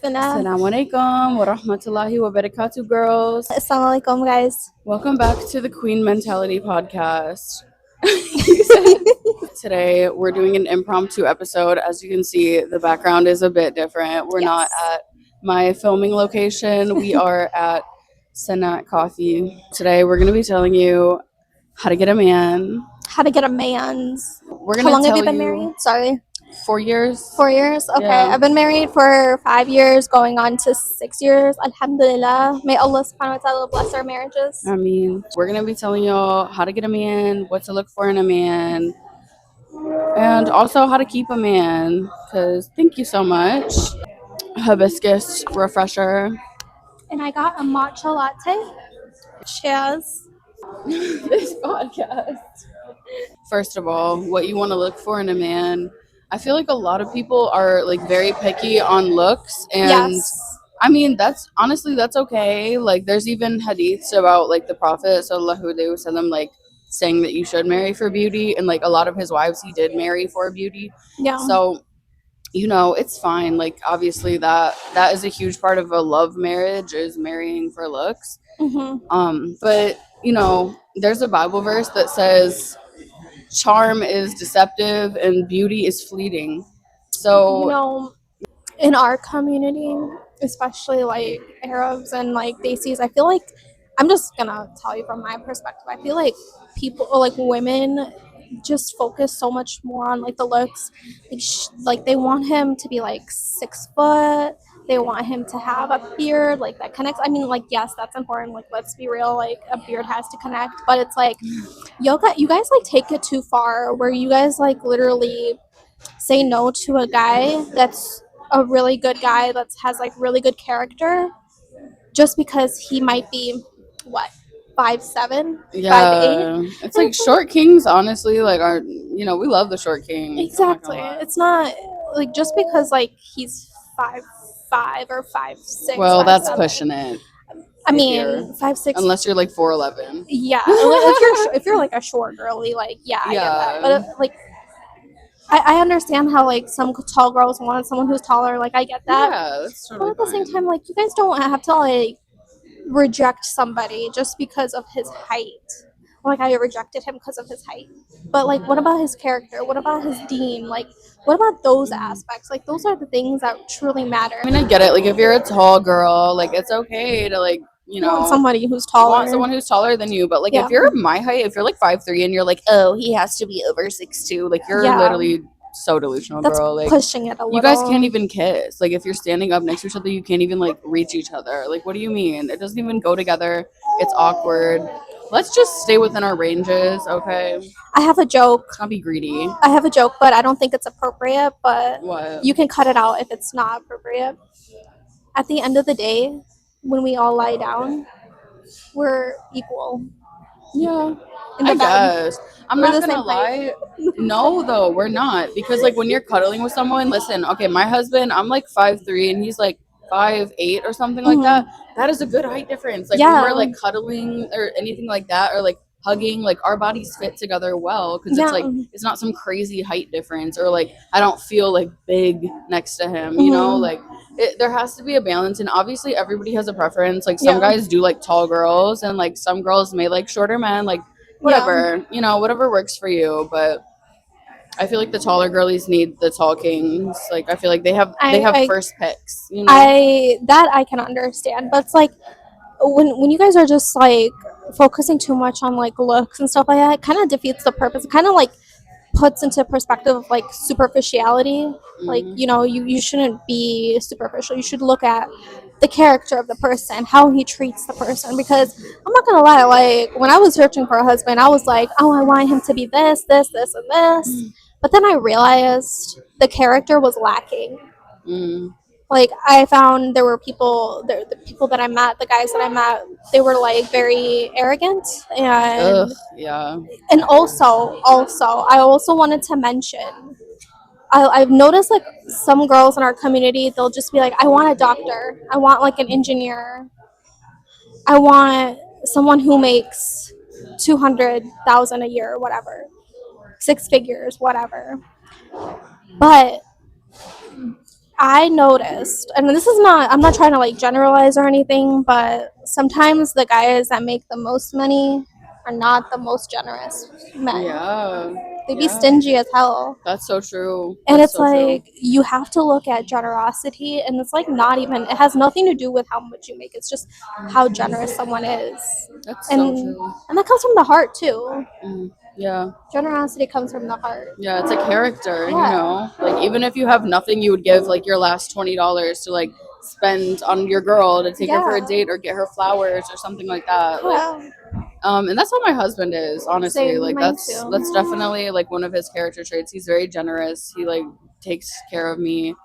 Fina. Assalamualaikum warahmatullahi wabarakatuh, girls. Assalamualaikum, guys. Welcome back to the Queen Mentality podcast. Today, we're doing an impromptu episode. As you can see, the background is a bit different. We're not at my filming location. We are at Senat Coffee. Today, we're going to be telling you how to get a man. How to get a man's. We're How going long to have tell you been married? Sorry. 4 years. 4 years? Okay. Yeah. I've been married for 5 years, going on to 6 years. Alhamdulillah. May Allah subhanahu wa ta'ala bless our marriages. I mean, we're going to be telling y'all how to get a man, what to look for in a man, and also how to keep a man. Because thank you so much. Hibiscus refresher. And I got a matcha latte. Cheers. This podcast. First of all, what you want to look for in a man. I feel like a lot of people are like very picky on looks, and I mean that's okay. Like there's even hadiths about like the Prophet sallallahu alaihi wasallam like saying that you should marry for beauty, and like a lot of his wives he did marry for beauty. Yeah. So it's fine. Like obviously that is a huge part of a love marriage is marrying for looks. Mm-hmm. But there's a Bible verse that says charm is deceptive and beauty is fleeting. So in our community, especially like Arabs and like Desis, I feel like I'm just gonna tell you from my perspective. I feel like people, like women, just focus so much more on like the looks. Like they want him to be like 6 foot. They want him to have a beard like that connects. I mean, like yes, that's important. Like let's be real. Like a beard has to connect, but it's like you guys like take it too far, where you guys like literally say no to a guy that's a really good guy that has like really good character just because he might be what 5'7", 5'8". It's like short kings honestly like are we love the short kings. Exactly. It's not like just because like he's 5'5" or 5'6". Well, that's pushing it. I mean 5'6", unless you're like 4'11". Yeah, if you're like a short girly, like I get that. But like I understand how like some tall girls want someone who's taller. Like I get that. Yeah, that's totally but at the same time, like you guys don't have to like reject somebody just because of his height. Like I rejected him because of his height. But like, what about his character? What about his deen? Like, what about those aspects? Like, those are the things that truly matter. I mean, I get it. Like, if you're a tall girl, like it's okay to like want somebody who's taller. Want someone who's taller than you. But like if you're my height, if you're like 5'3" and you're like, oh, he has to be over 6'2", like you're literally so delusional. That's girl. Like pushing it a little. You guys can't even kiss. Like if you're standing up next to each other, you can't even like reach each other. Like what do you mean? It doesn't even go together. It's awkward. Let's just stay within our ranges, okay? I have a joke. Let's not be greedy. I have a joke, but I don't think it's appropriate. But what? You can cut it out if it's not appropriate. At the end of the day, when we all lie down, we're equal. Yeah, I guess. I'm not gonna lie. No, though, we're not. Because like when you're cuddling with someone, listen, okay, my husband, I'm like 5'3" and he's like 5'8" or something like that. That is a good height difference. Like when we're like cuddling or anything like that, or like hugging, like our bodies fit together well because it's like it's not some crazy height difference, or like I don't feel like big next to him, like there has to be a balance. And obviously everybody has a preference. Like some guys do like tall girls, and like some girls may like shorter men, like whatever, whatever works for you. But I feel like the taller girlies need the tall kings. Like I feel like they have first picks. I can understand, but it's like when you guys are just like focusing too much on like looks and stuff like that, it kind of defeats the purpose. It kind of like puts into perspective of like superficiality. Like you shouldn't be superficial. You should look at the character of the person, how he treats the person. Because I'm not gonna lie, like when I was searching for a husband, I was like, oh, I want him to be this, and this. But then I realized the character was lacking. Like I found there were people, the people that I met, the guys that I met, they were like very arrogant and and also I also wanted to mention, I've noticed like some girls in our community, they'll just be like, I want a doctor, I want like an engineer, I want someone who makes 200,000 a year or whatever, 6 figures, whatever. But I noticed, and this is not, I'm not trying to like generalize or anything, but sometimes the guys that make the most money are not the most generous men. Yeah. They be Yeah. stingy as hell. That's so true. And That's it's so true. like you have to look at generosity, and it's like not even, it has nothing to do with how much you make. It's just how generous someone is. That's so And true. and that comes from the heart too. Yeah. Generosity comes from the heart. Yeah, it's a character, you Yeah. know? Like, even if you have nothing, you would give, like, your last $20 to, like, spend on your girl to take her for a Yeah. date or get her flowers or something like that. Like, Yeah. and that's how my husband is, honestly. Same, Like, mine that's too. definitely, like, one of his character traits. He's very generous. He, like, takes care of me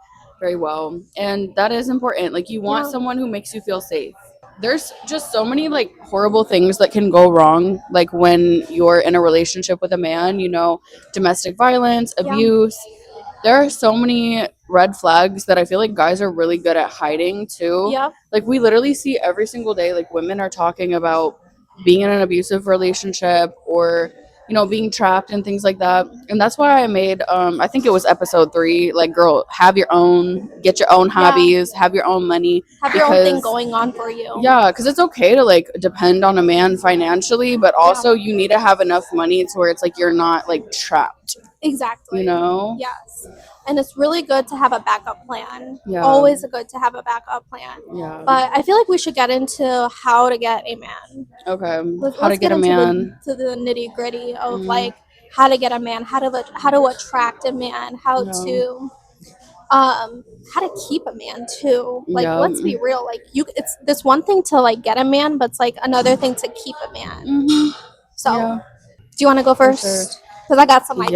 very well. And that is important. Like, you want Yeah. someone who makes you feel safe. There's just so many like horrible things that can go wrong, like when you're in a relationship with a man, you know, domestic violence, Yeah. abuse. There are so many red flags that I feel like guys are really good at hiding too. Yep. Like we literally see every single day, like women are talking about being in an abusive relationship or you know being trapped and things like that. And that's why I made I think it was episode 3, like girl, have your own, get your own Yeah. hobbies, have your own money, Have your own thing because going on for you. yeah, because it's okay to like depend on a man financially, but also you need to have enough money to where it's like you're not like trapped, Exactly. you know? Yes. And it's really good to have a backup plan. Yeah. Always good to have a backup plan. Yeah. But I feel like we should get into how to get a man. Okay. How to Let's get get a into man. the nitty gritty of Mm, like how to get a man, how to attract a man, yeah. how to keep a man too. Like Yeah. let's be real. Like it's this one thing to like get a man, but it's like another thing to keep a man. Mm-hmm. So, Yeah. do you want to go For sure. first? Because I got some ideas.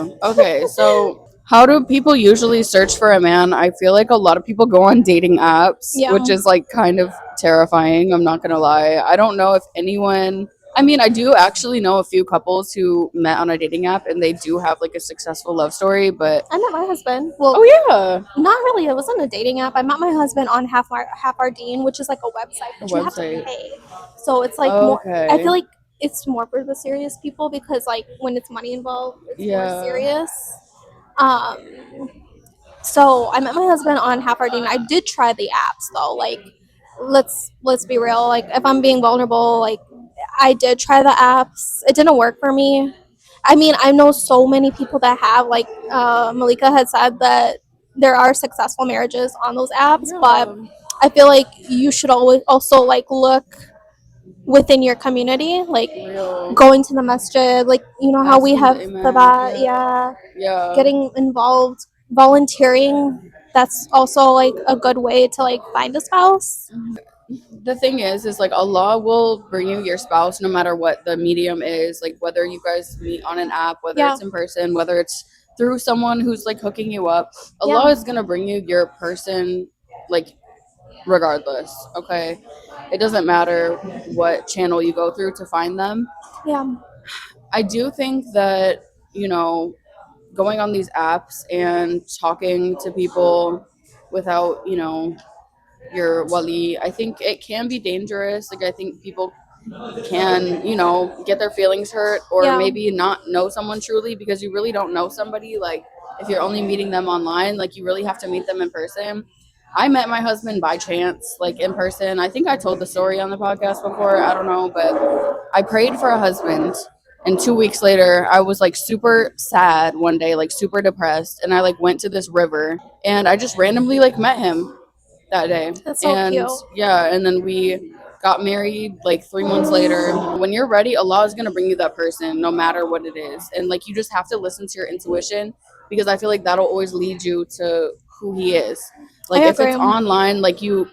Yeah. Okay. So, how do people usually search for a man? I feel like a lot of people go on dating apps, Yeah. which is like kind of terrifying. I'm not going to lie. I don't know if anyone, I mean, I do actually know a few couples who met on a dating app and they do have like a successful love story, but I met my husband. Well, oh, yeah. not really. It wasn't a dating app. I met my husband on Half Our Dean, which is like a website, A but you have to website. pay. So it's like more. I Okay. feel like it's more for the serious people because like when it's money involved, it's more Yeah. serious. Um. So I met my husband on Half Our Dean. I did try the apps though. Like, let's be real. Like, if I'm being vulnerable, like I did try the apps. It didn't work for me. I mean, I know so many people that have, like Malika had said that there are successful marriages on those apps, but Yeah. I feel like you should always also like look within your community, like Real. going to the masjid, like you know how we Asking have the the imam. Yeah. yeah, Yeah. getting involved, volunteering. That's also like a good way to like find a spouse. The thing is like Allah will bring you your spouse no matter what the medium is, like whether you guys meet on an app, whether Yeah. it's in person, whether it's through someone who's like hooking you up. Allah Yeah. is gonna bring you your person, like regardless. Okay, it doesn't matter what channel you go through to find them. Yeah. I do think that you know going on these apps and talking to people without your wali, I think it can be dangerous. Like I think people can get their feelings hurt or Yeah. maybe not know someone truly because you really don't know somebody. Like if you're only meeting them online, like you really have to meet them in person. I met my husband by chance, like in person. I think I told the story on the podcast before, I don't know, but I prayed for a husband, and 2 weeks later I was like super sad one day, like super depressed, and I like went to this river and I just randomly like met him that day. That's so And cute. yeah, and then we got married like 3 months later. When you're ready, Allah is going to bring you that person no matter what it is. And like you just have to listen to your intuition because I feel like that'll always lead you to who he is. I Like if agree. it's online, like you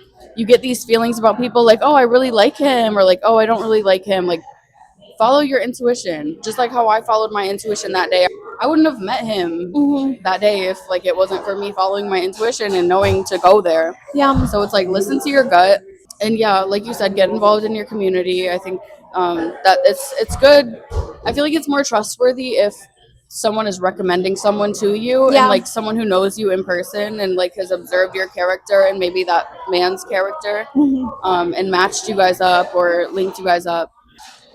get these feelings about people like, "Oh, I really like him," or like, "Oh, I don't really like him." Like follow your intuition. Just like how I followed my intuition that day. I wouldn't have met him that day if like it wasn't for me following my intuition and knowing to go there. Yeah. So it's like listen to your gut, and yeah, like you said, get involved in your community. I think that it's good. I feel like it's more trustworthy if someone is recommending someone to you and Yeah. like someone who knows you in person and like has observed your character and maybe that man's character, and matched you guys up or linked you guys up.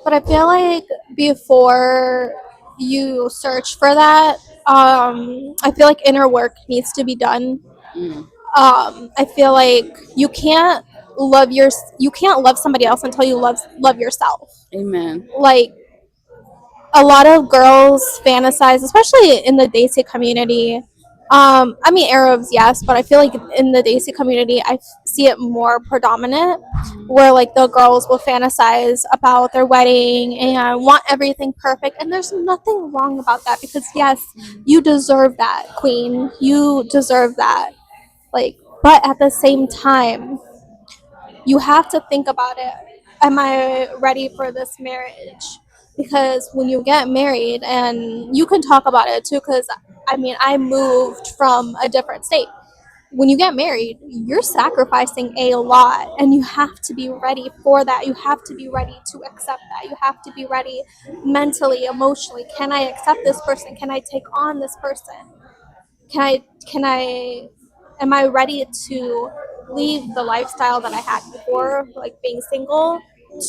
But I feel like before you search for that, I feel like inner work needs to be done. Mm. I feel like you can't love somebody else until you love yourself. Amen. Like a lot of girls fantasize, especially in the Desi community. I mean Arabs, yes, but I feel like in the Desi community, I see it more predominant, where like the girls will fantasize about their wedding and want everything perfect, and there's nothing wrong about that because yes, you deserve that, queen. You deserve that. Like, but at the same time, you have to think about it. Am I ready for this marriage? Because when you get married, and you can talk about it too, because I mean, I moved from a different state. When you get married, you're sacrificing a lot, and you have to be ready for that. You have to be ready to accept that. You have to be ready mentally, emotionally. Can I accept this person? Can I take on this person? Can I am I ready to leave the lifestyle that I had before, like being single,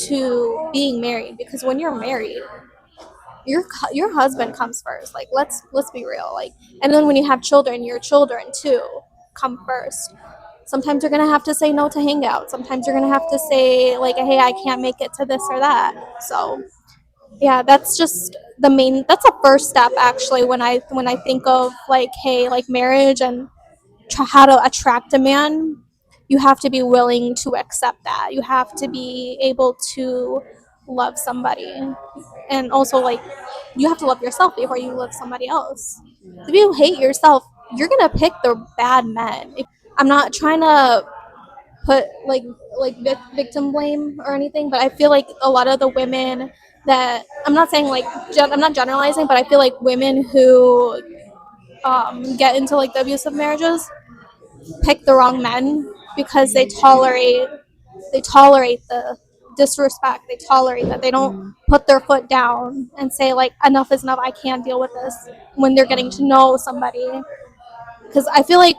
to being married? Because when you're married, your husband comes first. Like let's be real. Like, and then when you have children, your children too come first. Sometimes you're gonna have to say no to hangout. Sometimes you're gonna have to say like, hey, I can't make it to this or that. So yeah, that's just the main. That's a first step actually when I think of like, hey, like marriage and how to attract a man. You have to be willing to accept that. You have to be able to love somebody, and also like you have to love yourself before you love somebody else. If you hate yourself, you're gonna pick the bad men. I'm not trying to put victim blame or anything, but I feel like a lot of the women that I'm not saying like I'm not generalizing, but I feel like women who get into like the abusive marriages pick the wrong men because they tolerate the disrespect. They tolerate that. They don't Mm. put their foot down and say like enough is enough. I can't deal with this when they're getting to know somebody. Because I feel like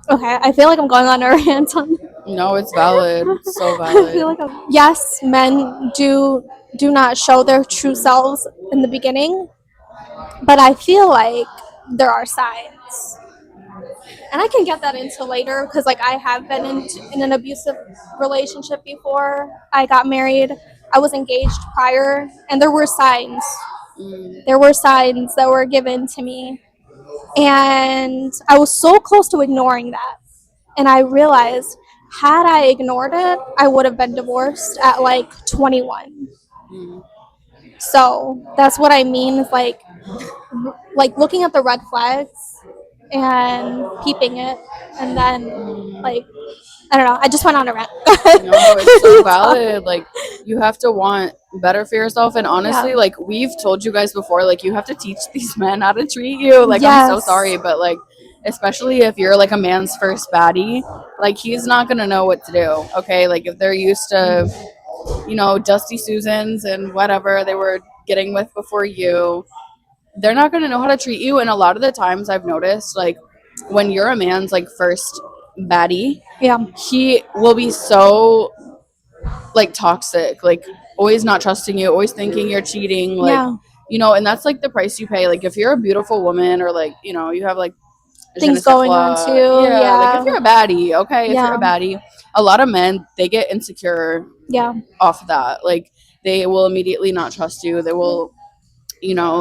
I'm going on a rant on. No, it's valid. So I feel valid. like yes, men do not show their true selves in the beginning, but I feel like there are signs, and I can get that into later because like I have been in an abusive relationship before I got married. I was engaged prior, and there were signs. Mm. There were signs that were given to me, and I was so close to ignoring that. And I realized, had I ignored it, I would have been divorced at like 21. Mm. So that's what I mean is like looking at the red flags and peeping it, and then Mm. like I don't know. I just went on a rant. No, it's so valid. Like, you have to want better for yourself. And Yeah. honestly, like, we've told you guys before, like, you have to teach these men how to treat you. Like, I'm so Yes. sorry, but, like, especially if you're, like, a man's first baddie, like, he's not going to know what to do. Okay. Like, if they're used to, Dusty Susans and whatever they were getting with before you, they're not going to know how to treat you. And a lot of the times I've noticed, like, when you're a man's, like, first baddie, Yeah. he will be so like toxic, like always not trusting you, always thinking you're cheating, like Yeah. and that's like the price you pay. Like if you're a beautiful woman or like you have like je ne Things sais going on quoi, too. yeah, like if Yeah. you're a baddie, okay, if you're a Yeah. baddie, a lot of men they get insecure Yeah. off of that. Like they will immediately not trust you. They will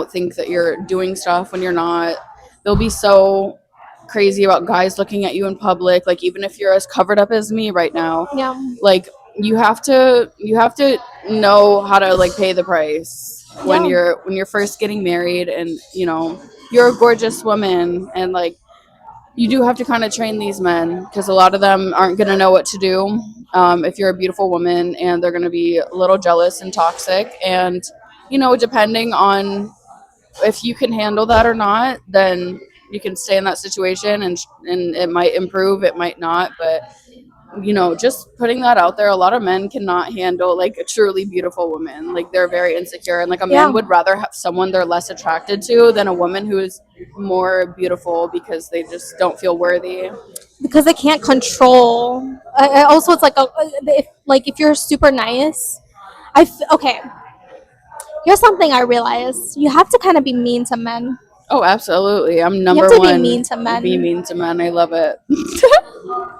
think that you're doing stuff when you're not. They'll be so crazy about guys looking at you in public, like even if you're as covered up as me right now, Yeah. like you have to know how to like pay the price when Yeah. you're first getting married, and you're a gorgeous woman, and like you do have to kind of train these men because a lot of them aren't going to know what to do if you're a beautiful woman, and they're going to be a little jealous and toxic, and depending on if you can handle that or not, then you can stay in that situation, and it might improve, it might not, but just putting that out there, a lot of men cannot handle like a truly beautiful woman. Like they're very insecure, and like a man Yeah. would rather have someone they're less attracted to than a woman who is more beautiful because they just don't feel worthy. Because they can't control. Also, it's like if you're super nice, okay. Here's something I realized: you have to kind of be mean to men. Oh, absolutely. I'm You have number to be one. mean to Be men. mean to men. I love it.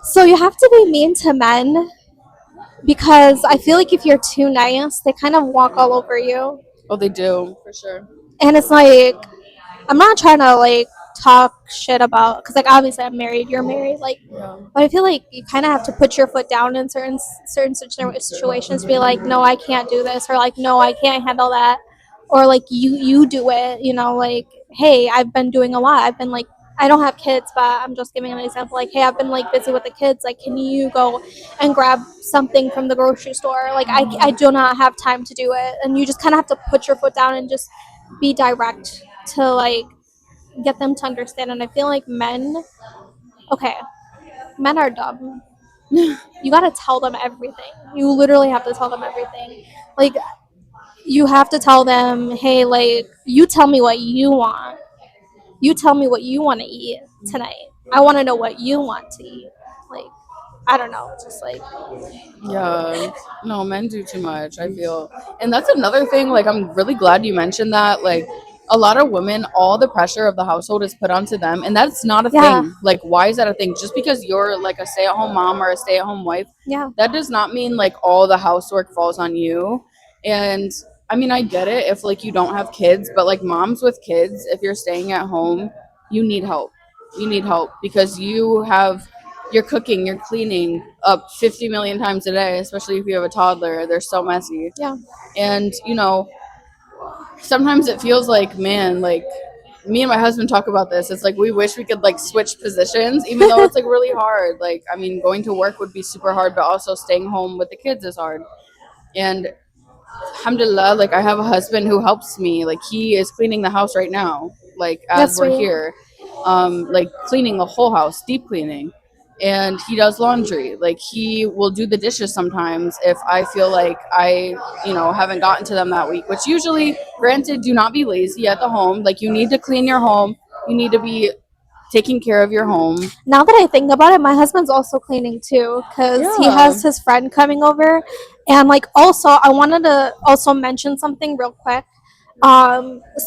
So you have to be mean to men because I feel like if you're too nice, they kind of walk all over you. Oh, they do for sure. And it's like I'm not trying to like talk shit about because like obviously I'm married, you're married, like, Yeah. but I feel like you kind of have to put your foot down in situations. Be like, no, I can't do this, or like, no, I can't handle that, or like you do it. You know, like, hey, I've been doing a lot. I've been like, I don't have kids, but I'm just giving an example. Like, hey, I've been like busy with the kids. Like, can you go and grab something from the grocery store? Like, I do not have time to do it, and you just kind of have to put your foot down and just be direct to like get them to understand. And I feel like okay, men are dumb. You got to tell them everything. You literally have to tell them everything. Like, you have to tell them, hey, like, you tell me what you want. You tell me what you want to eat tonight. I want to know what you want to eat. Like, I don't know, just like, Yeah. No, men do too much, I feel. And that's another thing, like I'm really glad you mentioned that. Like a lot of women, all the pressure of the household is put onto them, and that's not a yeah, thing. Like why is that a thing? Just because you're like a stay-at-home mom or a stay-at-home wife, yeah, that does not mean like all the housework falls on you. And I mean, I get it if like you don't have kids, but like moms with kids, if you're staying at home, you need help. You need help because you're cooking, you're cleaning up 50 million times a day, especially if you have a toddler. They're so messy. yeah. And, sometimes it feels like, man, like me and my husband talk about this. It's like we wish we could like switch positions, even though it's like really hard. Like, I mean, going to work would be super hard, but also staying home with the kids is hard. And alhamdulillah, like I have a husband who helps me. Like he is cleaning the house right now, like as That's we're sweet. here, like cleaning the whole house, deep cleaning. And he does laundry. Like he will do the dishes sometimes if I feel like I haven't gotten to them that week. Which usually, granted, do not be lazy at the home. Like you need to clean your home. You need to be taking care of your home. Now that I think about it, my husband's also cleaning too because he Yeah. has his friend coming over. And like, also, I wanted to also mention something real quick.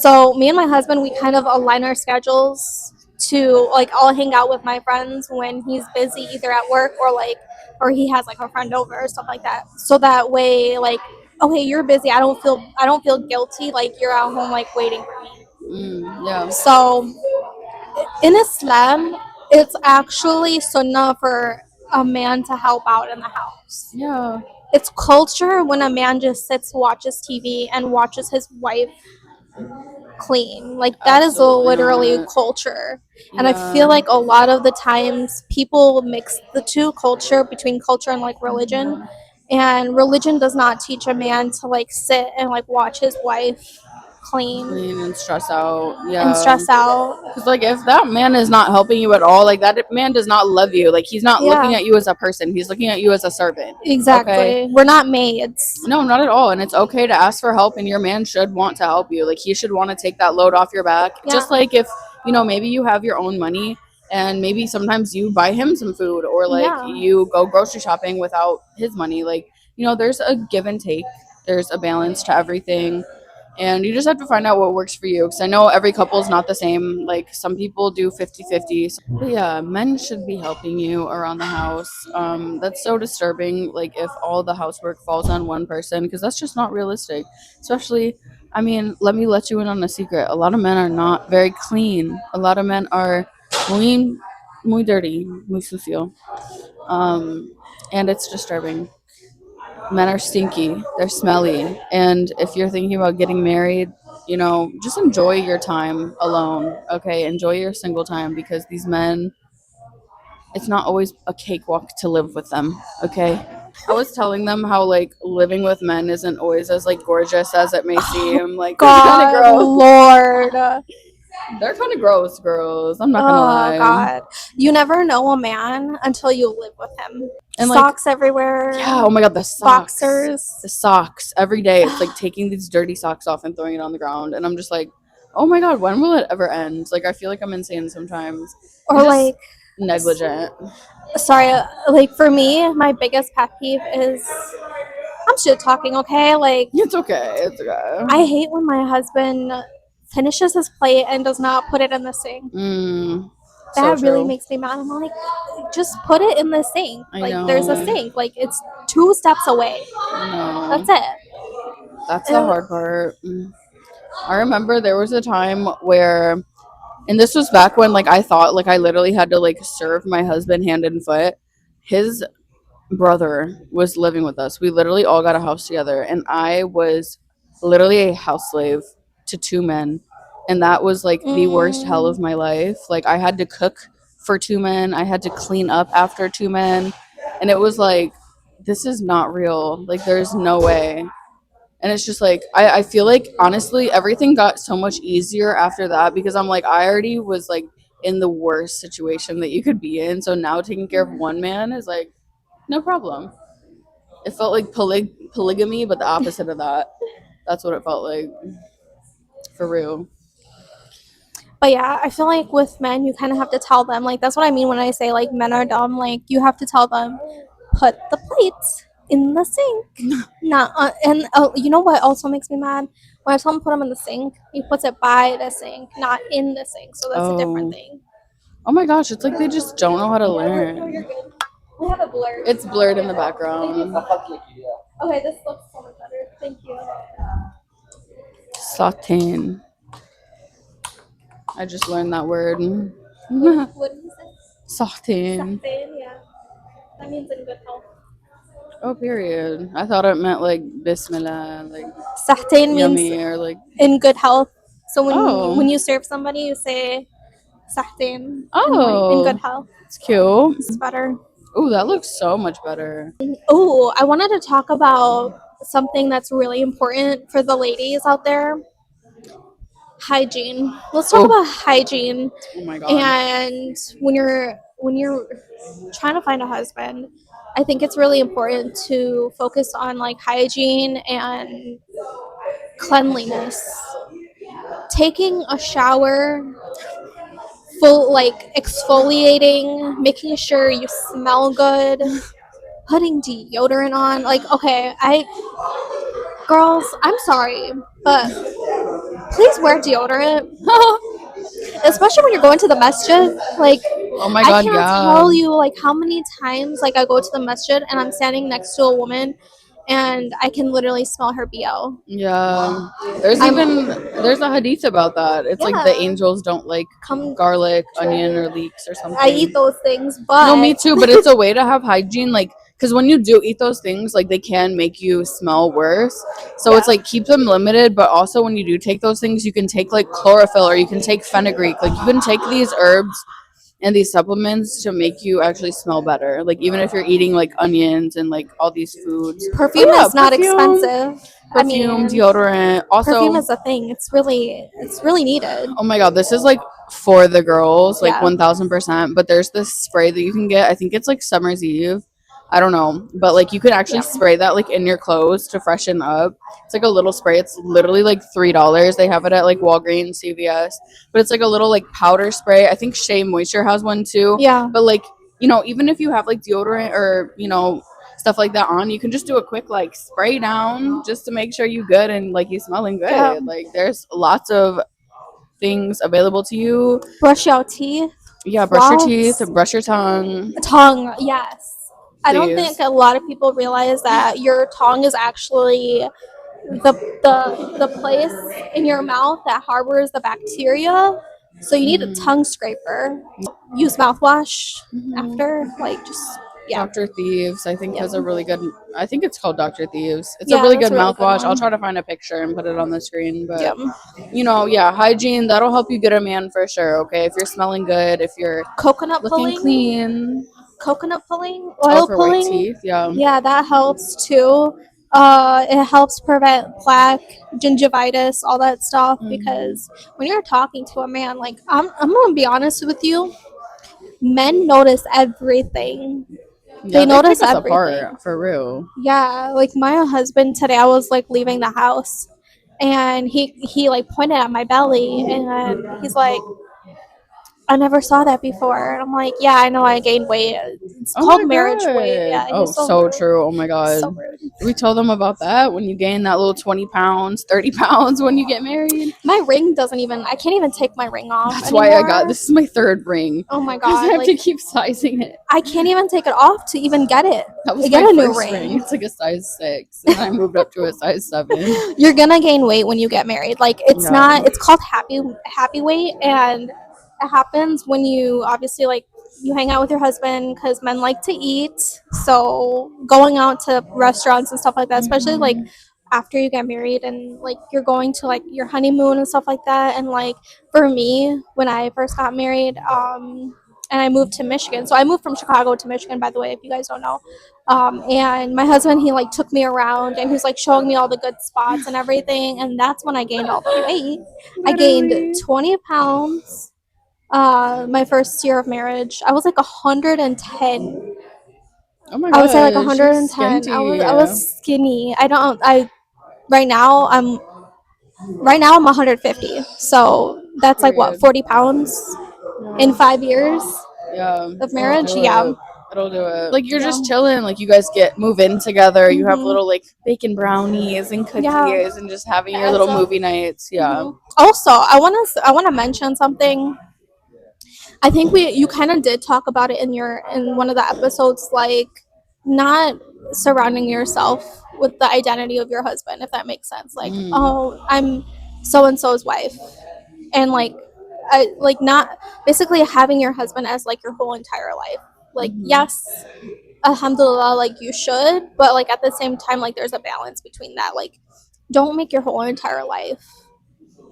So me and my husband, we kind of align our schedules to like I'll hang out with my friends when he's busy, either at work or like, or he has like a friend over or stuff like that. So that way, like, okay, you're busy. I don't feel guilty. Like you're at home like waiting for me. Yeah. So in Islam, it's actually sunnah for a man to help out in the house. Yeah. It's culture when a man just sits, watches TV, and watches his wife clean. Like, that is Absolutely literally not. culture. And I feel Yeah. like a lot of the times people mix the two, culture between culture and like religion. And religion does not teach a man to like sit and like watch his wife clean Clean and stress out. and Yeah. stress out. Because, like, if that man is not helping you at all, like, that man does not love you. Like, he's not looking Yeah, at you as a person, he's looking at you as a servant. Okay? exactly. We're not maids. No, not at all. And it's okay to ask for help, and your man should want to help you. Like, he should want to take that load off your back. Yeah, Just like if, maybe you have your own money, and maybe sometimes you buy him some food, or like yeah. you go grocery shopping without his money. Like, there's a give and take, there's a balance to everything. And you just have to find out what works for you. Because I know every couple is not the same. Like, some people do 50-50. But yeah, men should be helping you around the house. That's so disturbing. Like if all the housework falls on one person, because that's just not realistic. Especially, I mean, let me let you in on a secret. A lot of men are not very clean. A lot of men are muy dirty, muy sucio. And it's disturbing. Men are stinky. They're smelly. And if you're thinking about getting married, just enjoy your time alone. Okay, enjoy your single time because these men, it's not always a cakewalk to live with them. Okay. I was telling them how like living with men isn't always as like gorgeous as it may Oh, seem. Like they're kind of God, gross. Lord. They're kind of gross, girls. I'm not gonna Oh, lie. God. You never know a man until you live with him. And like, Socks everywhere, yeah, oh my god, the socks. boxers. The socks every day. It's like taking these dirty socks off and throwing it on the ground, and I'm just like, oh my god, when will it ever end? Like I feel like I'm insane sometimes. And Or just like, negligent. sorry, like for me, my biggest pet peeve is I'm shit talking, okay? Like, It's okay. It's okay. I hate when my husband finishes his plate and does not put it in the sink. That So really true. makes me mad. I'm like, just put it in the sink. I Like, know. there's a sink. Like, it's 2 steps away. No. That's it. That's the hard part. I remember there was a time where, and this was back when like I thought like I literally had to like serve my husband hand and foot. His brother was living with us. We literally all got a house together, and I was literally a house slave to 2 men. And that was like the worst hell of my life. Like, I had to cook for 2 men, I had to clean up after 2 men. And it was like, this is not real. Like, there's no way. And it's just like, I feel like honestly, everything got so much easier after that because I'm like, I already was like in the worst situation that you could be in. So now taking care of one man is like, no problem. It felt like polygamy, but the opposite of that. That's what it felt like. For real. But yeah, I feel like with men, you kind of have to tell them. Like, that's what I mean when I say, like, men are dumb. Like, you have to tell them, put the plates in the sink. Not and you know what also makes me mad? When I tell him put them in the sink, he puts it by the sink, not in the sink. So that's a different thing. Oh my gosh, it's like they just don't know how to learn. No, you're good. We have it blurred. It's blurred in the background. Okay, this looks so much better. Thank you. Sauteing. I just learned that word. What did you say? Sauteing. Sahtain, yeah. That means in good health. Oh, period. I thought it meant like Bismillah, like Sahtain means yummy, or like in good health. So Oh. when you serve somebody, you say sahtain in good Oh, health. it's cute. It's better. Oh, that looks so much better. Oh, I wanted to talk about something that's really important for the ladies out there. Hygiene. Let's talk about hygiene. Oh my god. And when you're trying to find a husband, I think it's really important to focus on like hygiene and cleanliness. Taking a shower, full like exfoliating, making sure you smell good, putting deodorant on. Like, okay, girls, I'm sorry, but please wear deodorant. Especially when you're going to the masjid. Like, Oh my I god, can't tell you like how many times like I go to the masjid and I'm standing next to a woman and I can literally smell her BO. Yeah. There's a hadith about that. It's like the angels don't like garlic, onion, or leeks or something. I eat those things, but no, me too. But it's a way to have hygiene, like because when you do eat those things, like they can make you smell worse. So it's like keep them limited, but also when you do take those things, you can take like chlorophyll or you can take fenugreek. Like you can take these herbs and these supplements to make you actually smell better. Like even if you're eating like onions and like all these foods. Perfume is not expensive. Perfume, deodorant. Also, perfume is a thing. It's really needed. Oh my god, this is like for the girls, like 1000%. But there's this spray that you can get. I think it's like Summer's Eve. I don't know, but like you can actually spray that like in your clothes to freshen up. It's like a little spray. It's literally like $3. They have it at like Walgreens, CVS, but it's like a little like powder spray. I think Shea Moisture has one too. Yeah. But like even if you have like deodorant or stuff like that on, you can just do a quick like spray down just to make sure you good and like you smelling good. Yeah. Like there's lots of things available to you. Brush your teeth. Yeah, brush your teeth, brush your tongue. Tongue, yes. I don't think a lot of people realize that your tongue is actually the place in your mouth that harbors the bacteria. So you need a tongue scraper. Use mouthwash after, like just Dr. Thieves, I think, has a really good. I think it's called Dr. Thieves. It's a really good mouthwash. I'll try to find a picture and put it on the screen. But hygiene, that'll help you get a man for sure. Okay, if you're smelling good, if you're coconut looking pulling, clean, coconut pulling, oil for pulling. white teeth, yeah, that helps too. It helps prevent plaque, gingivitis, all that stuff. Because when you're talking to a man, like I'm gonna be honest with you, men notice everything. Yeah, they notice pick us everything. Apart, for real. Yeah, like my husband today, I was like leaving the house, and he like pointed at my belly, and he's like, I never saw that before. And I'm like, yeah, I know I gained weight. It's called marriage weight. Yeah, Oh, he's so so rude. true. Oh my god. So rude. We told them about that when you gain that little 20 pounds, 30 pounds when you get married. My ring doesn't even, I can't even take my ring off That's anymore. why I got, this is my third ring. Oh my Because I god. have to keep sizing it. I can't even take it off to even get it. That was Get my a new first ring. ring. It's like a size 6. And I moved up to a size 7. You're gonna gain weight when you get married. Like it's Yeah. not, it's called happy weight, and it happens when you obviously like you hang out with your husband because men like to eat. So going out to restaurants and stuff like that, especially like after you get married and like you're going to like your honeymoon and stuff like that. And like for me, when I first got married, and I moved to Michigan. So I moved from Chicago to Michigan, by the way, if you guys don't know. And my husband, he like took me around and he's like showing me all the good spots and everything. And that's when I gained all the weight. I gained 20 pounds. My first year of marriage, I was like 110. Oh my I would say like god, she's 110. skinty. I was skinny. Right now I'm 150. So that's like what, Period. 40 pounds in 5 years Yeah. of marriage. Yeah. It'll do it. Like you're just chilling. Like you guys move in together. You have Mhm. little like bacon brownies and cookies Yeah. and just having your Adds little up. movie nights. Yeah. Mhm. Also, I want to mention something. I think you kind of did talk about it in one of the episodes, like not surrounding yourself with the identity of your husband, if that makes sense. Like, oh, I'm so and so's wife, and like, I like not basically having your husband as like your whole entire life. Like, yes, alhamdulillah, like you should, but like at the same time, like there's a balance between that. Like, don't make your whole entire life,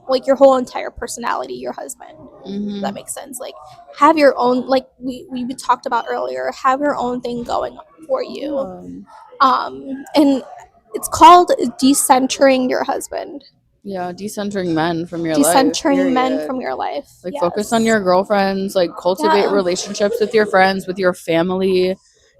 like your whole entire personality, your husband. If that makes sense. Like have your own, like we talked about earlier, have your own thing going for you. And it's called decentering your husband. Yeah, decentering men from your life. Decentering men from your life. Like Yes. focus on your girlfriends, like cultivate Yeah. relationships with your friends, with your family,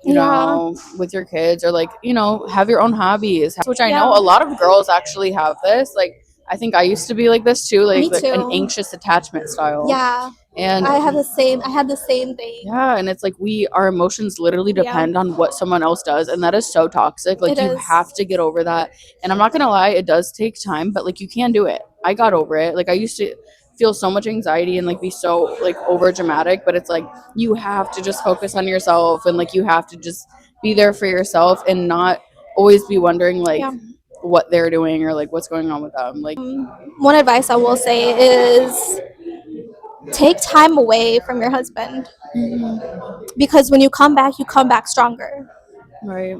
you Yeah. know, with your kids, or like, you know, have your own hobbies. Which I know Yeah. a lot of girls actually have this. Like I think I used to be like this too, Me like an too. anxious attachment style. Yeah. And I had the same thing. yeah, and it's like our emotions literally Yeah. depend on what someone else does, and that is so toxic. Like It you is. have to get over that. And I'm not gonna lie, it does take time, but like you can do it. I got over it. Like I used to feel so much anxiety and like be so like over dramatic, but it's like you have to just focus on yourself, and like you have to just be there for yourself and not always be wondering like Yeah. what they're doing or like what's going on with them. Like One advice I will say is take time away from your husband, because when you come back stronger. right.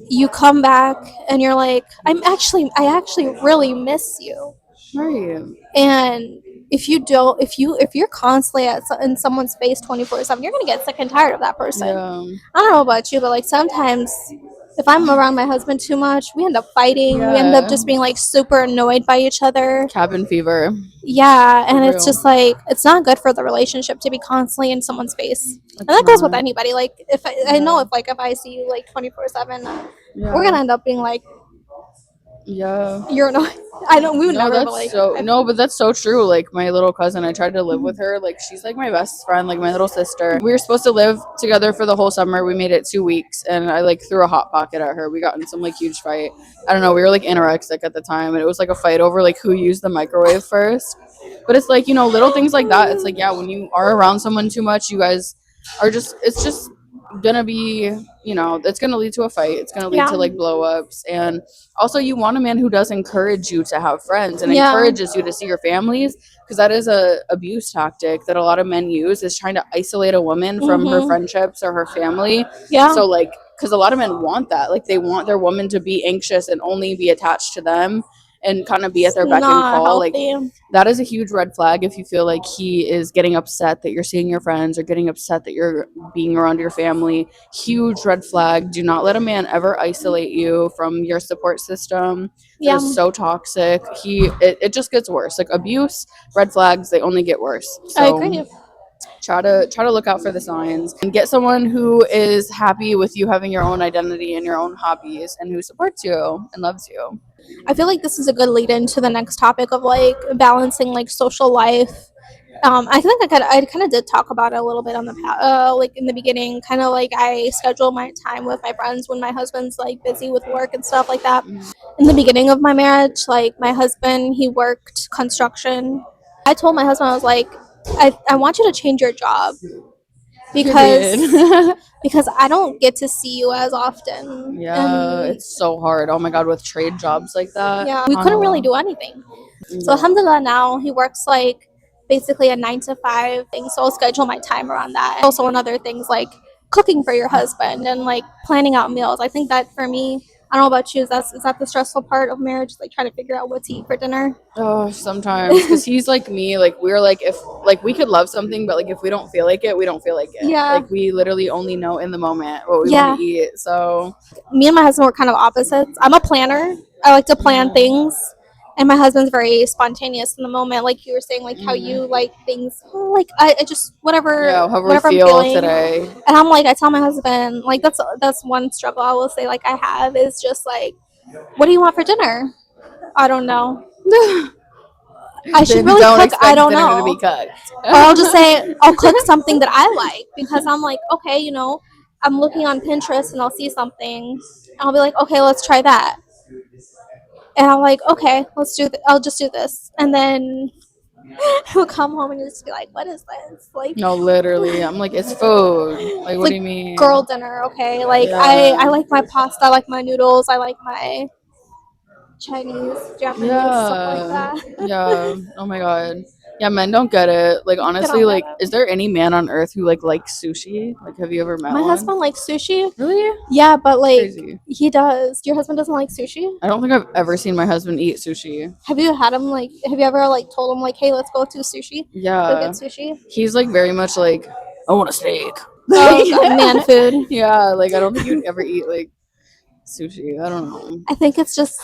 You come back and you're like, I actually really miss you. Right. And if you don't, if you're constantly in someone's face 24/7, you're gonna get sick and tired of that person. Yeah. I don't know about you, but like sometimes if I'm around my husband too much, we end up fighting. We end up just being like super annoyed by each other. Cabin fever. Yeah, and it's real. just like it's not good for the relationship to be constantly in someone's face. And that It's goes with not. anybody. Like if I know if I see you like 24/7, we're gonna end up being like, Yeah. you're annoying. I don't. We would No, never. But that's like, so no, but that's so true. Like my little cousin, I tried to live with her. Like she's like my best friend, like my little sister. We were supposed to live together for the whole summer. We made it 2 weeks, and I like threw a hot pocket at her. We got in some like huge fight. I don't know. We were like anorexic at the time, and it was like a fight over like who used the microwave first. But it's like, you know, little things like that. It's like, yeah, when you are around someone too much, you guys are just. It's just gonna be, you know, it's gonna lead to a fight. It's gonna lead to like blow ups. And also you want a man who does encourage you to have friends and encourages you to see your families, because that is a abuse tactic that a lot of men use, is trying to isolate a woman from her friendships or her family. Yeah. So like, because a lot of men want that, like they want their woman to be anxious and only be attached to them and kind of be at their beck and call. Like that is a huge red flag if you feel like he is getting upset that you're seeing your friends or getting upset that you're being around your family. Huge red flag. Do not let a man ever isolate you from your support system. It is so toxic. It just gets worse. Like abuse, red flags, they only get worse. So I agree. try to look out for the signs and get someone who is happy with you having your own identity and your own hobbies and who supports you and loves you. I feel like this is a good lead into the next topic of like balancing like social life I think I kind of did talk about it a little bit on the like in the beginning, kind of like I schedule my time with my friends when my husband's like busy with work and stuff like that. In the beginning of my marriage, like my husband, he worked construction. I told my husband, I was like, I want you to change your job because because I don't get to see you as often. Yeah, And it's so hard. Oh my god, with trade jobs like that. yeah, we couldn't really do anything. So alhamdulillah, now he works like basically a 9 to 5 thing. So I'll schedule my time around that. And also on other things like cooking for your husband and like planning out meals. I think that for me, I don't know about you, is that the stressful part of marriage? Like trying to figure out what to eat for dinner? Oh, sometimes because he's like me. Like we're like if like we could love something, but like if we don't feel like it, we don't feel like it. Yeah. Like we literally only know in the moment what we Yeah. want to eat. So Me and my husband were kind of opposites. I'm a planner. I like to plan things. And my husband's very spontaneous in the moment, like you were saying, like how you like things, like I just yeah, however we whatever I'm feel feeling today. And I'm like, I tell my husband, like that's one struggle I will say, like I have is just like, what do you want for dinner? I don't know. I should Then really don't cook. expect I don't dinner to be know. cooked. Or I'll just say I'll cook something that I like because I'm like, okay, you know, I'm looking on Pinterest and I'll see something. I'll be like, okay, let's try that. And I'm like, okay, I'll just do this. And then he'll come home and just be like, what is this? Like, No, literally, I'm like, it's food. Like, what like do you mean? girl dinner, okay? Like, Yeah. I like my pasta, I like my noodles, I like my Chinese, Japanese, stuff like Yeah. that. Yeah. Oh my god. Yeah, men don't get it. Like honestly, like, is there any man on earth who like likes sushi? Like, have you ever met My one? husband likes sushi. Really? Yeah, but like Crazy. he does. Your husband doesn't like sushi? I don't think I've ever seen my husband eat sushi. Have you had him like? Have you ever like told him like, hey, let's go to sushi? Go Yeah. get sushi. He's like very much like, I want a steak. Oh, God, man food. Yeah, like I don't think you'd ever eat like sushi. I don't know. I think it's just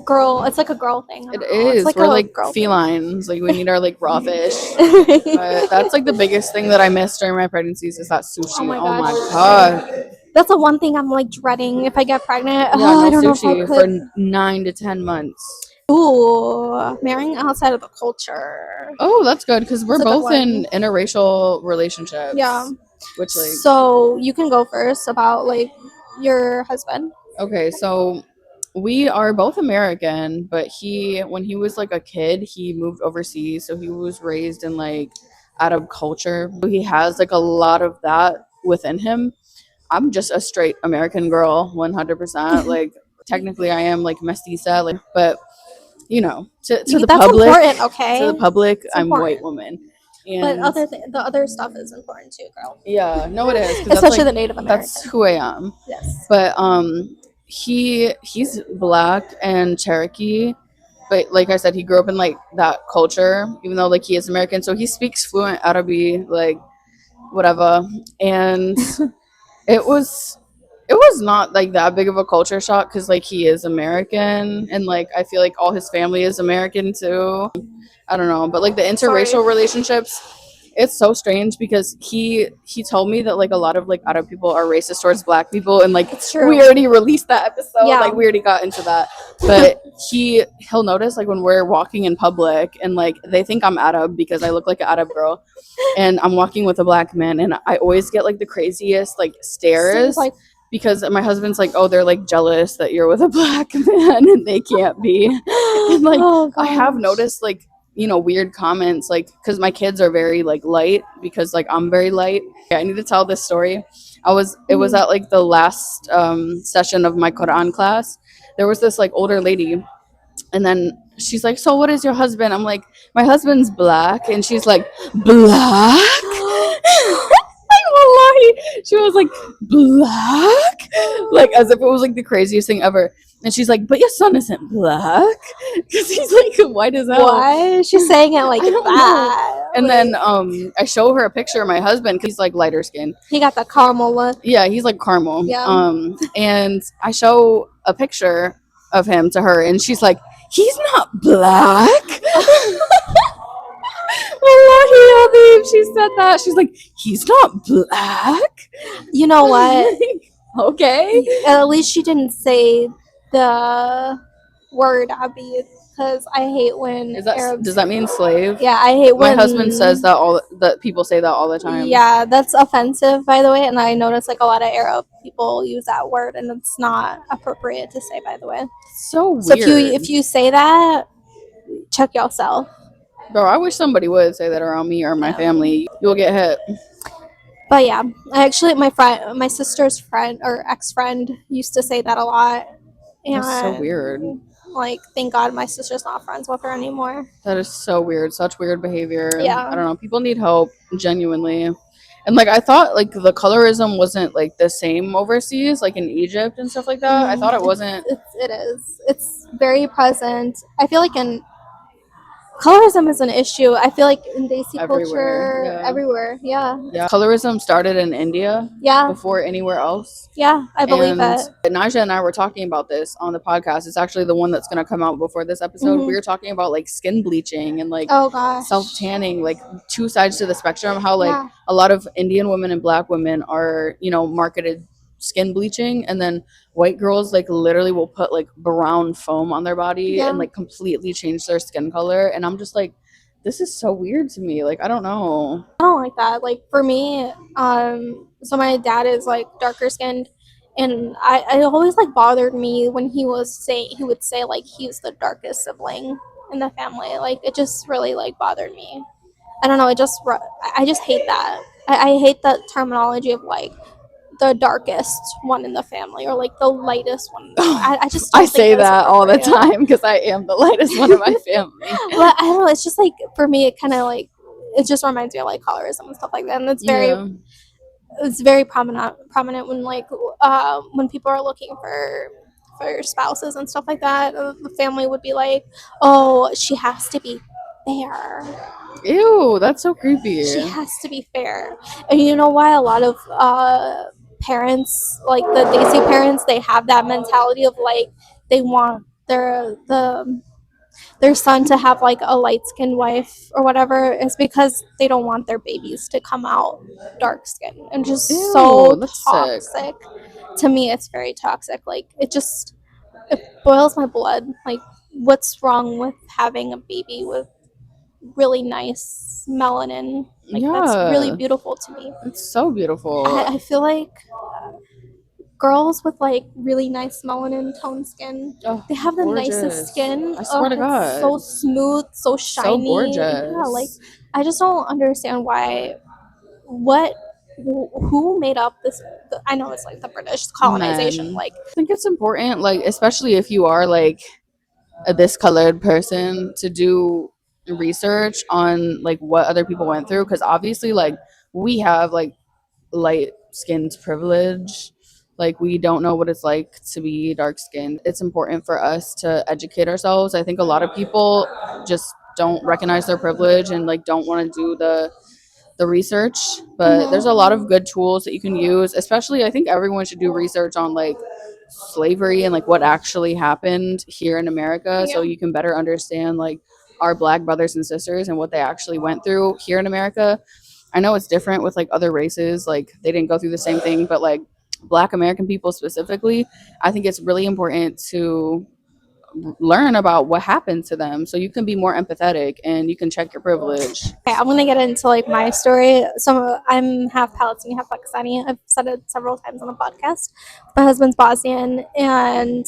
girl. It's like a girl thing. It is. It's like We're a like girl felines. Like we need our like raw fish. thing. But that's like the biggest thing that I miss during my pregnancies is that sushi. Oh my Oh my gosh. god. That's the one thing I'm like dreading if I get pregnant. Yeah, Oh, no I don't know if I sushi could. for 9 to 10 months. Ooh, marrying outside of the culture. Oh, that's good because we're That's a good both in one. interracial relationships. Yeah. Which like So you can go first about like your husband. okay, so we are both American, but when he was like a kid, he moved overseas, so he was raised in like Arab culture. So he has like a lot of that within him. I'm just a straight American girl, 100%. Like technically, I am like mestiza, like, but you know, to the That's public, important, okay? to the public, It's I'm important. white woman. But And the other stuff is important too, girl. yeah, no, it is 'cause Especially that's, like, the Native American. that's who I am. Yes. But he's black and Cherokee, but like I said, he grew up in like that culture, even though like he is American, so he speaks fluent Arabic, like whatever. And it was not like that big of a culture shock because like he is American and like I feel like all his family is American too. I don't know, but like the interracial relationships, it's so strange because he told me that like a lot of like Arab people are racist towards black people and like It's true. we already released that episode, Yeah. like we already got into that. But he'll notice like when we're walking in public and like they think I'm Arab because I look like an Arab girl and I'm walking with a black man and I always get like the craziest like stares. Like, because my husband's like, oh, they're like jealous that you're with a black man and they can't be. And like, oh, I have noticed like, you know, weird comments, like, because my kids are very like light because like I'm very light. Yeah, I need to tell this story. It was at like the last session of my Quran class. There was this like older lady, and then she's like, so what is your husband? I'm like, my husband's black. And she's like, black? Wallahi. She was like, black? Like as if it was like the craziest thing ever. And she's like, but your son isn't black? Because he's like white as hell. Why is she saying it like I don't that? know. And then I show her a picture of my husband because he's like lighter skin. He got the caramel look. Yeah, he's like caramel. Yeah. And I show a picture of him to her and she's like, he's not black. Wallahi Habib, she said that. She's like, he's not black. You know what? Okay. At least she didn't say the word Abid. because I hate when Arabs. Does that mean slave? Yeah, I hate when my husband says that people say that all the time. Yeah, that's offensive, by the way, and I notice like a lot of Arab people use that word, and it's not appropriate to say, by the way. So weird. So if you say that, check yourself. Bro, I wish somebody would say that around me or my family. You'll get hit. But yeah, actually, my sister's friend or ex-friend used to say that a lot. And that's so weird. Like, thank God my sister's not friends with her anymore. That is so weird. Such weird behavior. Yeah. I don't know. People need help, genuinely. And like I thought like the colorism wasn't like the same overseas, like in Egypt and stuff like that. I thought it wasn't. It is. It's very present. I feel like in colorism is an issue. I feel like in Desi culture, everywhere. Yeah. Colorism started in India. Yeah. Before anywhere else. Yeah, I believe it. Naja and I were talking about this on the podcast. It's actually the one that's going to come out before this episode. We were talking about like skin bleaching and like self tanning, like two sides to the spectrum. How like a lot of Indian women and Black women are, you know, marketed skin bleaching, and then white girls like literally will put like brown foam on their body and like completely change their skin color. And I'm just like, this is so weird to me. Like, I don't know. I don't like that. Like for me, so my dad is like darker skinned, and I always like bothered me when he would say like he's the darkest sibling in the family. Like it just really like bothered me. I don't know. I just hate that. I hate that terminology of like the darkest one in the family or like the lightest one. I just I say that all the time because I am the lightest one in my family. But I don't know. It's just like for me, it kind of like it just reminds me of like colorism and stuff like that, and it's very prominent when like when people are looking for spouses and stuff like that. The family would be like, "Oh, she has to be fair." Ew, that's so creepy. She has to be fair. And you know why a lot of parents, like the Desi parents, they have that mentality of like they want their son to have like a light-skinned wife or whatever, is because they don't want their babies to come out dark skinned and just so toxic. Sick. To me, it's very toxic. Like it boils my blood. Like what's wrong with having a baby with really nice melanin? Like that's really beautiful to me. It's so beautiful. I feel like girls with like really nice melanin tone skin, they have the nicest skin. I swear to God, so smooth, so shiny, so gorgeous. Yeah, like I just don't understand who made up this. I know it's like the British colonization. Like I think it's important, like especially if you are like a discolored person, to do research on like what other people went through, because obviously like we have like light skinned privilege. Like we don't know what it's like to be dark skinned. It's important for us to educate ourselves. I think a lot of people just don't recognize their privilege and like don't want to do the research, but there's a lot of good tools that you can use. Especially I think everyone should do research on like slavery and like what actually happened here in America, so you can better understand like our Black brothers and sisters and what they actually went through here in America. I know it's different with like other races, like they didn't go through the same thing, but like Black American people specifically, I think it's really important to learn about what happened to them so you can be more empathetic and you can check your privilege. Okay, I'm gonna get into like my story. So I'm half Palestinian, half Pakistani. I've said it several times on the podcast. My husband's Bosnian, and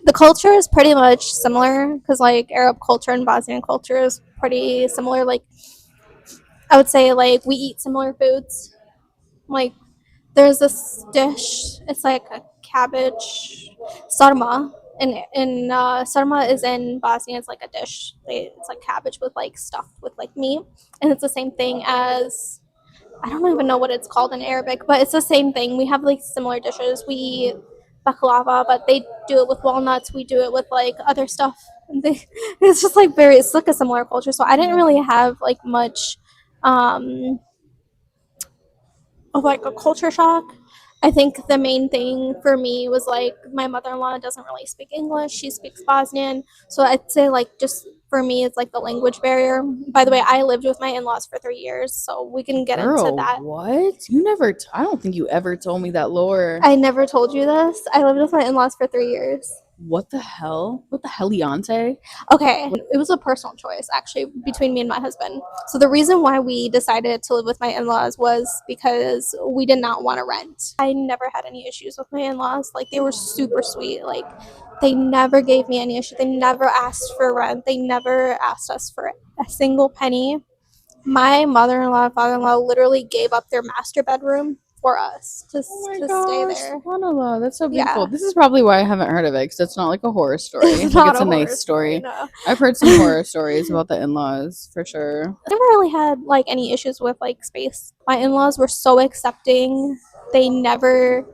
the culture is pretty much similar because like Arab culture and Bosnian culture is pretty similar. Like I would say like we eat similar foods. Like there's this dish. It's like a cabbage sarma. And sarma is in Bosnia. It's like a dish. It's like cabbage with like stuffed with like meat, and it's the same thing as I don't even know what it's called in Arabic, but it's the same thing. We have like similar dishes. We eat baklava, but they do it with walnuts. We do it with like other stuff. It's just like it's like a similar culture. So I didn't really have like much of like a culture shock. I think the main thing for me was like my mother-in-law doesn't really speak English. She speaks Bosnian. So I'd say like just for me it's like the language barrier. By the way, I lived with my in-laws for 3 years, so we can get into that. What? You never I don't think you ever told me that lore. I never told you this. I lived with my in-laws for 3 years. What the hell? What the heliante? Okay, it was a personal choice actually between me and my husband. So the reason why we decided to live with my in-laws was because we did not want to rent. I never had any issues with my in-laws. Like they were super sweet. Like they never gave me any issue. They never asked for rent. They never asked us for a single penny. My mother-in-law and father-in-law literally gave up their master bedroom for us to stay there. SubhanAllah, that's so beautiful. Yeah. This is probably why I haven't heard of it, because it's not like a horror story. It's Like not it's a a horror nice story. no. I've heard some horror stories about the in-laws for sure. I never really had like any issues with like space. My in-laws were so accepting. They never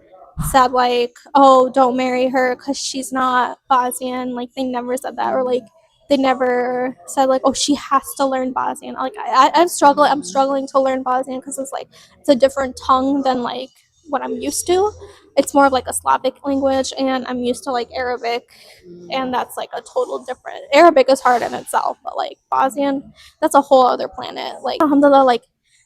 said like, "Oh, don't marry her because she's not Bosnian." Like they never said that, or like they never said like, "Oh, she has to learn Bosnian." Like I'm struggling. I'm struggling to learn Bosnian because it's like it's a different tongue than like what I'm used to. It's more of like a Slavic language, and I'm used to like Arabic, and that's like a total different. Arabic is hard in itself, but like Bosnian, that's a whole other planet. Like alhamdulillah, like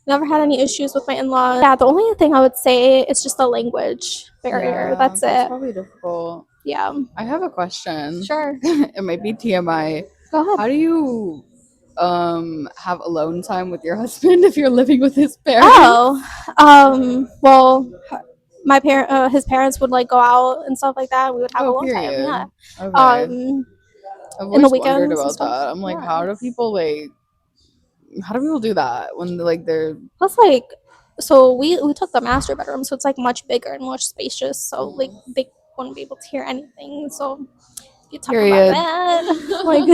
never had any issues with my in-laws. Yeah, the only thing I would say is just the language barrier. Yeah, That's that's it. probably difficult. Yeah. I have a question. Sure. It might be TMI. Go ahead. How do you have alone time with your husband if you're living with his parents? Well, his parents would like go out and stuff like that. We would have alone time. Yeah. Okay. I've In the always wondered weekends and about stuff. that. I'm like, Yeah. how do people do that when like they're Plus, like, so we took the master bedroom, so it's like much bigger and more spacious. So like they wouldn't be able to hear anything. So you talk period? about that, like,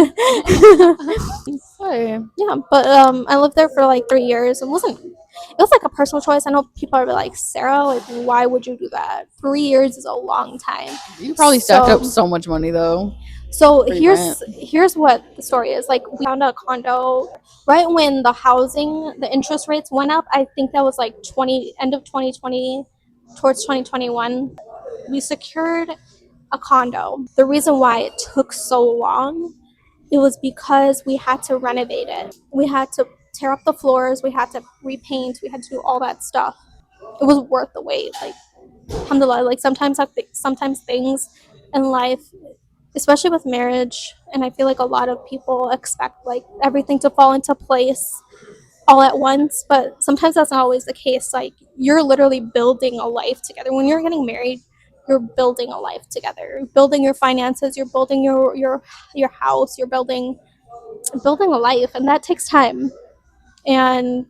Hey. yeah. But I lived there for like 3 years. It wasn't. It was like a personal choice. I know people are like, Sarah, like, why would you do that? 3 years is a long time. You probably stacked up so much money though. So for your rent. here's what the story is. Like we found a condo right when the interest rates went up. I think that was like end of 2020 towards 2021. We secured a condo. The reason why it took so long, it was because we had to renovate it. We had to tear up the floors, we had to repaint, we had to do all that stuff. It was worth the wait. Like alhamdulillah, like sometimes things in life, especially with marriage, and I feel like a lot of people expect like everything to fall into place all at once, but sometimes that's not always the case. Like you're literally building a life together when you're getting married. You're building a life together. You're building your finances, you're building your house, you're building a life, and that takes time. And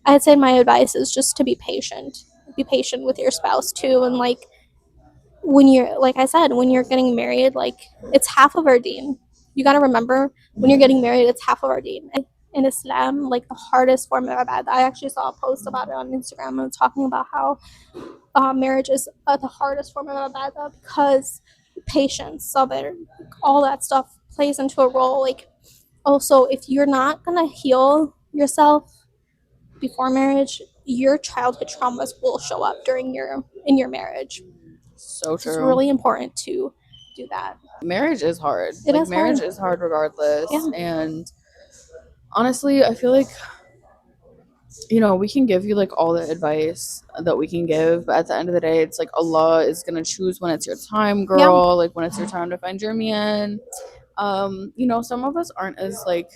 I'd say my advice is just to be patient. Be patient with your spouse too, and like when you're, like I said, when you're getting married, like it's half of our deen. You got to remember, when you're getting married, it's half of our deen. In Islam, like the hardest form of ibadah, I actually saw a post about it on Instagram and talking about how marriage is the hardest form of ibadah because patience, sabr, all that stuff plays into a role. Like also, if you're not gonna heal yourself before marriage, your childhood traumas will show up in your marriage. So true. It's really important to do that. Marriage is hard. Marriage is hard regardless. Yeah. And honestly, I feel like we can give you like all the advice that we can give, but at the end of the day, it's like Allah is gonna choose when it's your time, girl. Like when it's your time to find your man. Some of us aren't as like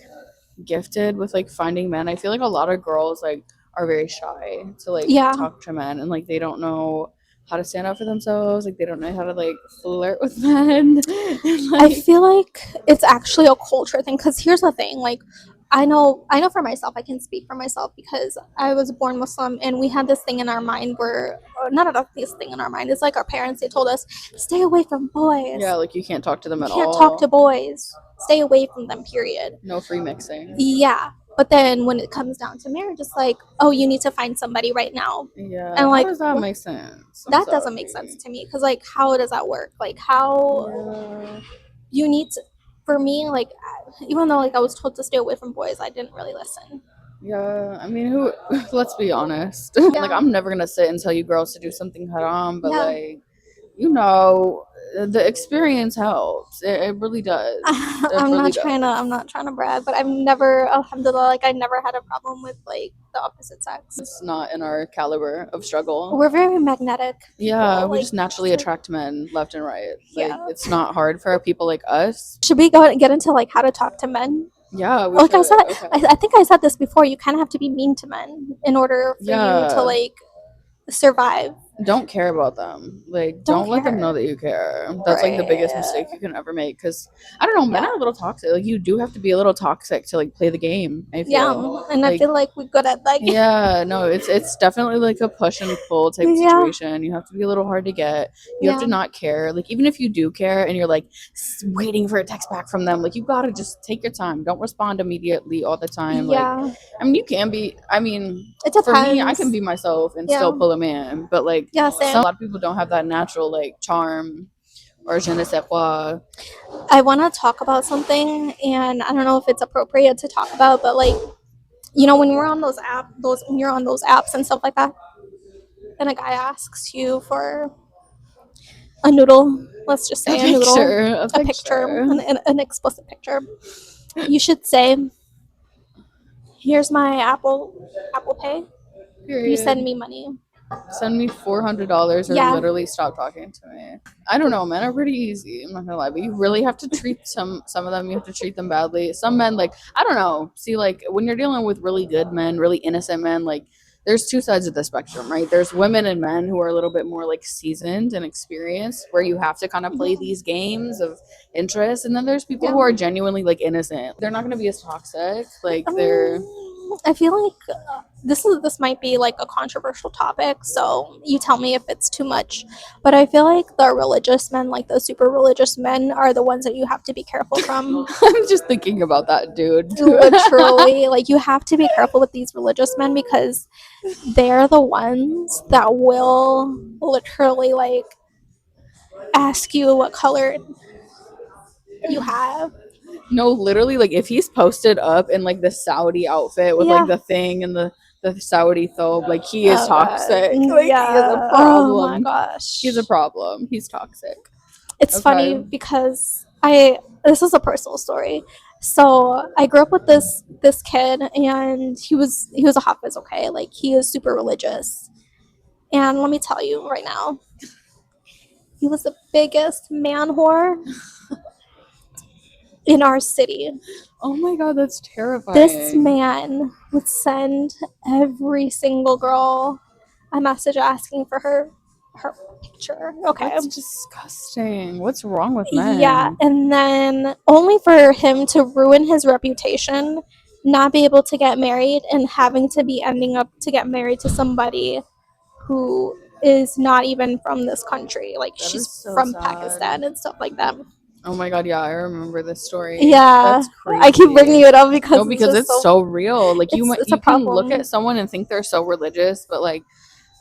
gifted with like finding men. I feel like a lot of girls like are very shy to like talk to men, and like they don't know how to stand up for themselves. Like they don't know how to like flirt with men. I feel like it's actually a culture thing because here's the thing, like I know for myself, I can speak for myself because I was born Muslim and we had this thing in our mind where not this thing in our mind. It's like our parents, they told us, stay away from boys. Yeah, like you can't talk to them at all. You can't talk to boys. Stay away from them, period. No free mixing. Yeah. But then when it comes down to marriage, it's like, oh, you need to find somebody right now. Yeah. And like, how does that make sense? That doesn't make sense to me because like, how does that work? Like, how you need to, for me, like, even though like I was told to stay away from boys, I didn't really listen. Yeah, I mean, let's be honest. Like, I'm never gonna sit and tell you girls to do something haram, but like, the experience helps. It really does. I'm not trying to brag, but I've never, alhamdulillah, like I never had a problem with like the opposite sex. It's not in our caliber of struggle. We're very magnetic. Yeah, we just naturally attract men left and right. Like Yeah. it's not hard for people like us. Should we go and get into like how to talk to men? Yeah, we like should. I said, Okay. I think I said this before. You kind of have to be mean to men in order for you to like survive. Don't care about them. Like, don't let them know that you care. That's like the biggest mistake you can ever make. Because I don't know, men are a little toxic. Like, you do have to be a little toxic to like play the game. I feel. Yeah, and like, I feel like we're good at like. Yeah, no, it's definitely like a push and pull type situation. You have to be a little hard to get. You have to not care. Like, even if you do care and you're like waiting for a text back from them, like you gotta just take your time. Don't respond immediately all the time. Yeah. Like, I mean, you can be. I mean, it depends. For me, I can be myself and still pull a man, but like, same. A lot of people don't have that natural like charm or je ne sais quoi. I want to talk about something, and I don't know if it's appropriate to talk about, but like, you know, when we're on when you're on those apps and stuff like that, and a guy asks you for a noodle, let's just say a picture, an explicit picture, you should say, "Here's my Apple Pay. Period. You send me money." Send me $400 or literally stop talking to me. I don't know, men are pretty easy. I'm not gonna lie, but you really have to treat some of them. You have to treat them badly. Some men, like, I don't know. See, like when you're dealing with really good men, really innocent men, like there's two sides of the spectrum, right? There's women and men who are a little bit more like seasoned and experienced, where you have to kind of play these games of interest, and then there's people who are genuinely like innocent. They're not gonna be as toxic. Like they're. I feel like this might be like a controversial topic, so you tell me if it's too much. But I feel like the religious men, like the super religious men, are the ones that you have to be careful from. I'm just thinking about that, dude. Literally, like you have to be careful with these religious men because they're the ones that will literally like ask you what color you have. No, literally, like if he's posted up in like the Saudi outfit with like the thing and the Saudi thobe, like he is toxic. Like he is a problem. Oh my gosh. He's a problem. He's toxic. It's funny because this is a personal story. So I grew up with this kid, and he was a hafiz, okay? Like he is super religious. And let me tell you right now, he was the biggest man whore in our city. Oh my god, that's terrifying. This man would send every single girl a message asking for her picture. Okay. That's disgusting. What's wrong with men? Yeah, and then only for him to ruin his reputation, not be able to get married, and having to be ending up to get married to somebody who is not even from this country. Like she's from Pakistan and stuff like that. Oh my god, yeah, I remember this story. Yeah, that's crazy. I keep bringing it up because it's so real. Like you can look at someone and think they're so religious, but like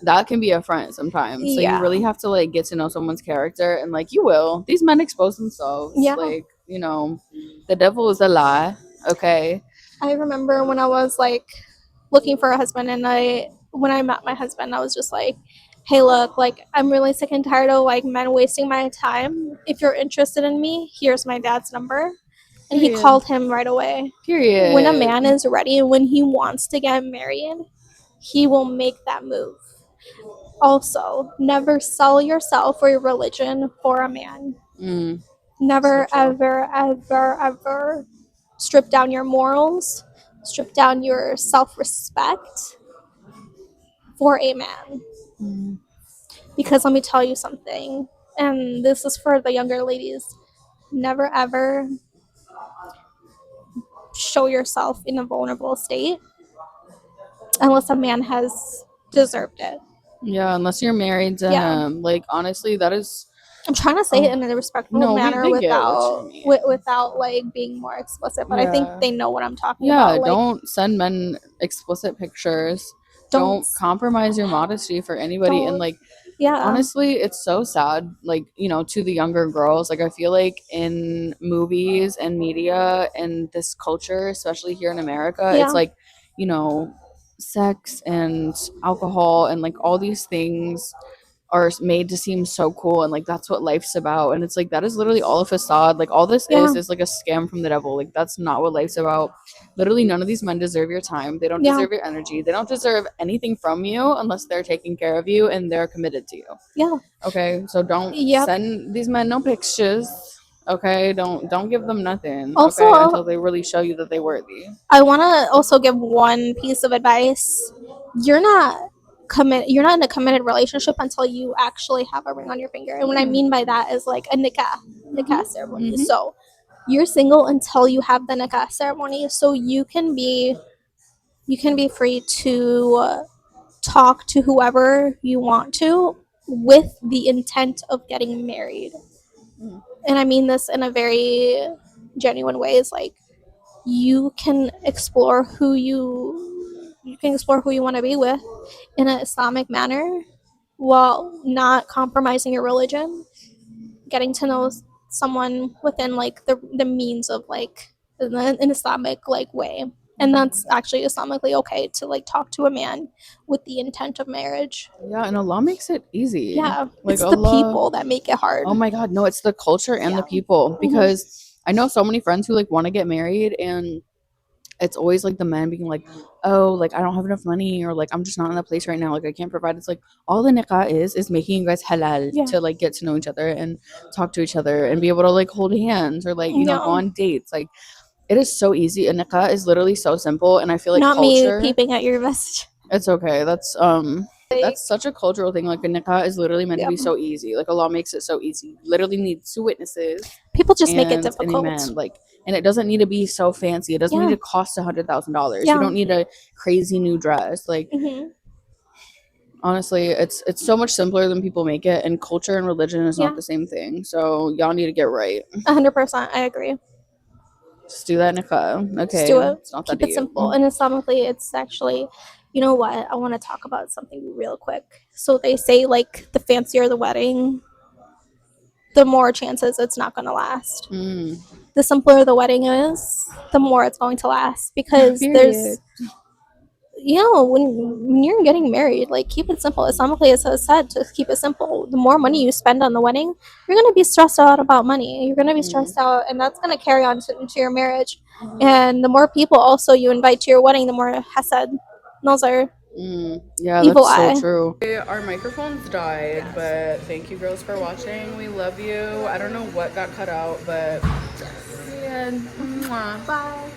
that can be a front sometimes. So you really have to like get to know someone's character, and like you will. These men expose themselves. Yeah. Like, you know, the devil is a lie. Okay. I remember when I was like looking for a husband, and when I met my husband, I was just like, hey, look, like I'm really sick and tired of like men wasting my time. If you're interested in me, here's my dad's number. And he called him right away. Period. When a man is ready and when he wants to get married, he will make that move. Also, never sell yourself or your religion for a man. Never, ever, ever, ever strip down your morals, strip down your self-respect for a man. Because let me tell you something, and this is for the younger ladies, never ever show yourself in a vulnerable state unless a man has deserved it. Yeah, unless you're married to him. Like, honestly, that is... I'm trying to say it in a respectful manner without like being more explicit, but I think they know what I'm talking about. Yeah, don't send men explicit pictures. Don't compromise your modesty for anybody. And like, honestly, it's so sad, like, you know, to the younger girls. Like, I feel like in movies and media and this culture, especially here in America, it's like, you know, sex and alcohol and like all these things are made to seem so cool and like that's what life's about, and it's like that is literally all a facade. Like all this is like a scam from the devil. Like that's not what life's about. Literally none of these men deserve your time. They don't deserve your energy. They don't deserve anything from you unless they're taking care of you and they're committed to you. Okay, so don't send these men no pictures. Okay, don't give them nothing. Also, okay, until they really show you that they worthy. I want to also give one piece of advice. You're not you're not in a committed relationship until you actually have a ring on your finger. And what I mean by that is like a nikah ceremony. So you're single until you have the nikah ceremony, so you can be free to talk to whoever you want to with the intent of getting married. And I mean this in a very genuine way. Is like you can explore who you want to be with in an Islamic manner while not compromising your religion, getting to know someone within like the means of like an Islamic like way. And that's actually Islamically okay to like talk to a man with the intent of marriage. Yeah, and Allah makes it easy. Yeah, like it's Allah, the people that make it hard. Oh my God, no, it's the culture and the people, because I know so many friends who like want to get married, and it's always like the men being like, oh, like I don't have enough money, or like I'm just not in that place right now, like I can't provide. It's like all the nikah is making you guys halal to like get to know each other and talk to each other and be able to like hold hands or like go on dates. Like it is so easy. A nikah is literally so simple, and I feel like not culture. Me peeping at your vest. It's okay. That's such a cultural thing. Like a nikah is literally meant to be so easy. Like Allah makes it so easy. Literally needs 2 witnesses. People just make it difficult. Like, and it doesn't need to be so fancy. It doesn't need to cost $100,000. You don't need a crazy new dress. Like, honestly, it's so much simpler than people make it. And culture and religion is not the same thing. So y'all need to get right. 100%, I agree. Just do that nikah. Okay. Just do it. It's not Keep that it simple. And Islamically, it's actually, you know what? I want to talk about something real quick. So they say like the fancier the wedding, the more chances it's not going to last. The simpler the wedding is, the more it's going to last, because there's, when you're getting married, like keep it simple. Islamically, it said to keep it simple. The more money you spend on the wedding, you're going to be stressed out about money. You're going to be stressed out, and that's going to carry on into your marriage. And the more people also you invite to your wedding, the more hasad, nazar, yeah, evil that's eye. so true. Our microphones died, but thank you girls for watching. We love you. I don't know what got cut out, but the end. Bye.